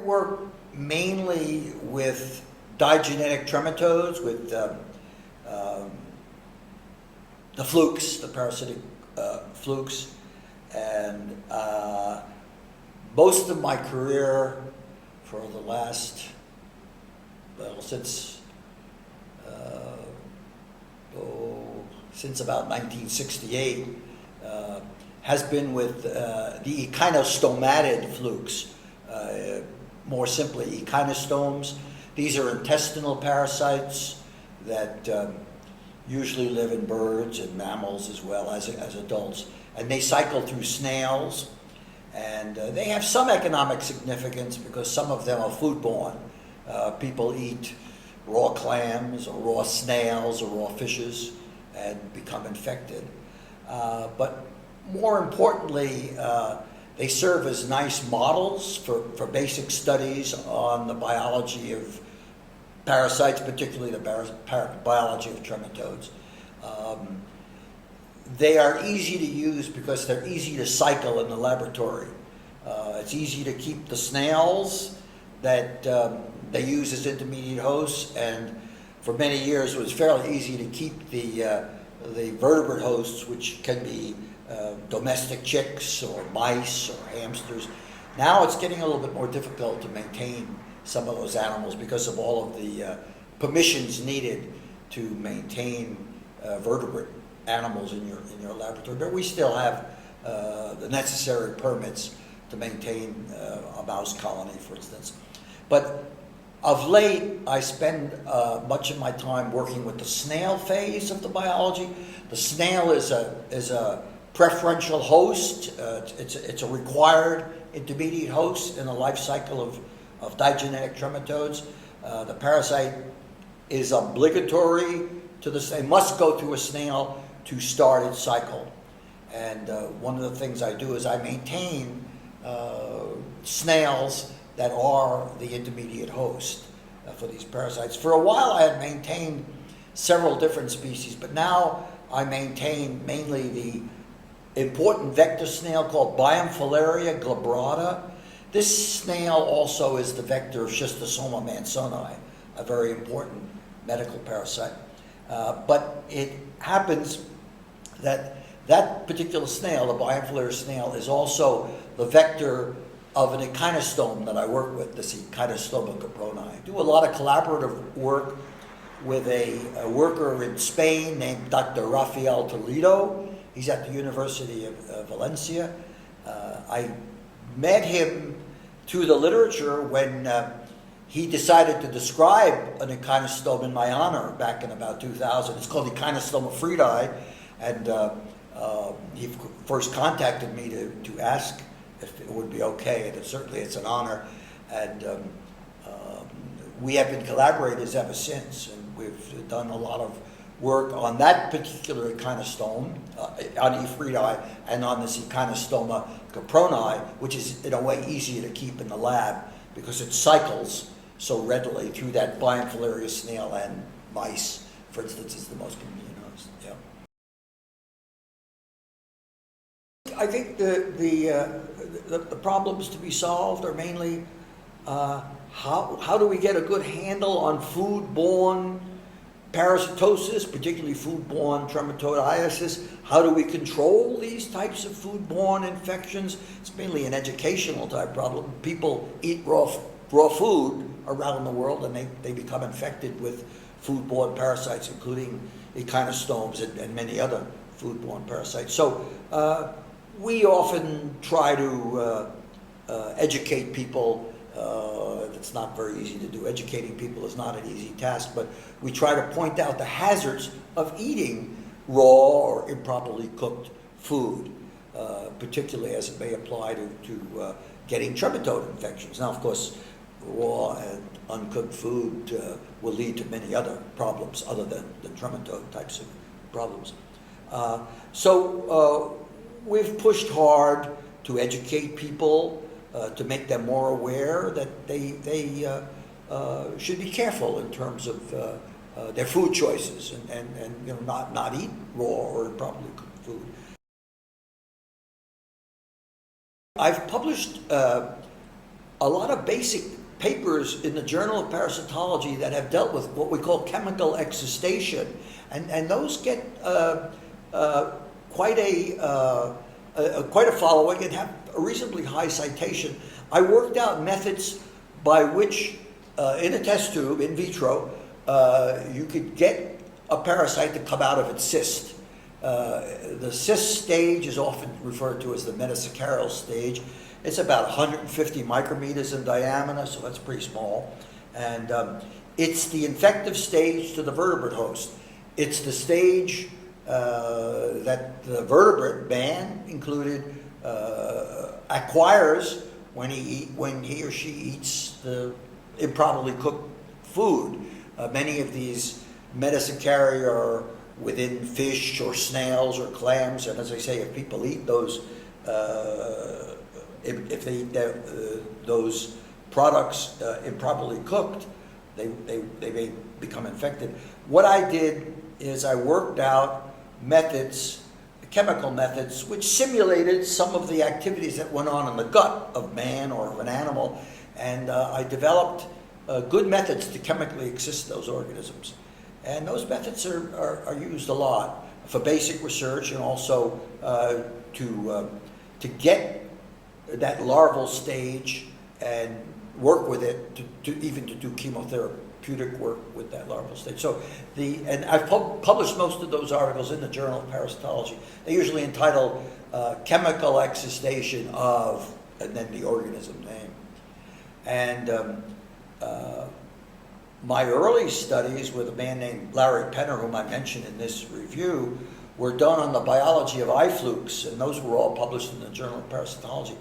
work mainly with digenetic trematodes, with the flukes, the parasitic flukes, and most of my career for the last, since about 1968, has been with the echinostomatid flukes, more simply echinostomes. These are intestinal parasites that usually live in birds and mammals as well as adults, and they cycle through snails, and they have some economic significance because some of them are foodborne. People eat raw clams or raw snails or raw fishes and become infected. But more importantly, they serve as nice models for basic studies on the biology of parasites, particularly the biology of trematodes. They are easy to use because they're easy to cycle in the laboratory. It's easy to keep the snails that they use as intermediate hosts, and for many years it was fairly easy to keep the vertebrate hosts, which can be domestic chicks or mice or hamsters. Now it's getting a little bit more difficult to maintain some of those animals because of all of the permissions needed to maintain vertebrate animals in your laboratory. But we still have the necessary permits to maintain a mouse colony, for instance. But of late, I spend much of my time working with the snail phase of the biology. The snail is a preferential host. It's a required intermediate host in the life cycle of digenetic trematodes. The parasite is obligatory to the snail, must go through a snail to start its cycle. And one of the things I do is I maintain snails that are the intermediate host for these parasites. For a while I had maintained several different species, but now I maintain mainly the important vector snail called Biamphilaria glabrata. This snail also is the vector of Schistosoma mansoni, a very important medical parasite. But it happens that that particular snail, the Biamphilaria snail, is also the vector of an echinostome that I work with, this Echinostoma caproni. I do a lot of collaborative work with a worker in Spain named Dr. Rafael Toledo. He's at the University of Valencia. I met him through the literature when he decided to describe an echinostome in my honor back in about 2000. It's called Echinostoma friedii, and he first contacted me to ask if it would be okay, and certainly it's an honor. And we have been collaborators ever since, and we've done a lot of work on that particular echinostome, on E. friedii, and on this Echinostoma caproni, which is in a way easier to keep in the lab because it cycles so readily through that Biamphilaria snail, and mice, for instance, is the most convenient host. Yeah. I think the problems to be solved are mainly how do we get a good handle on foodborne parasitosis, particularly foodborne trematodiasis? How do we control these types of foodborne infections? It's mainly an educational type problem. People eat raw food around the world, and they become infected with foodborne parasites, including echinostomes and many other foodborne parasites. So we often try to educate people. It's not very easy to do. Educating people is not an easy task, but we try to point out the hazards of eating raw or improperly cooked food, particularly as it may apply to getting trematode infections. Now, of course, raw and uncooked food will lead to many other problems other than the trematode types of problems. So we've pushed hard to educate people, to make them more aware that they should be careful in terms of their food choices and not eat raw or improperly cooked food. I've published a lot of basic papers in the Journal of Parasitology that have dealt with what we call chemical excitation, and those get quite a following and have a reasonably high citation. I worked out methods by which, in a test tube, in vitro, you could get a parasite to come out of its cyst. The cyst stage is often referred to as the metasaccharial stage. It's about 150 micrometers in diameter, so that's pretty small. And it's the infective stage to the vertebrate host. It's the stage that the vertebrate, man included, acquires when he or she eats the improperly cooked food. Many of these metasaccharia are within fish or snails or clams, and as I say, if people eat those, if they eat those products improperly cooked, they may become infected. What I did is I worked out methods, chemical methods, which simulated some of the activities that went on in the gut of man or of an animal, and I developed good methods to chemically exist those organisms. And those methods are used a lot for basic research and also to get that larval stage and work with it to even to do chemotherapeutic work with that larval stage. So and I've published most of those articles in the Journal of Parasitology. They're usually entitled Chemical Excitation of, and then the organism name. And my early studies with a man named Larry Penner, whom I mentioned in this review, were done on the biology of eye flukes, and those were all published in the Journal of Parasitology.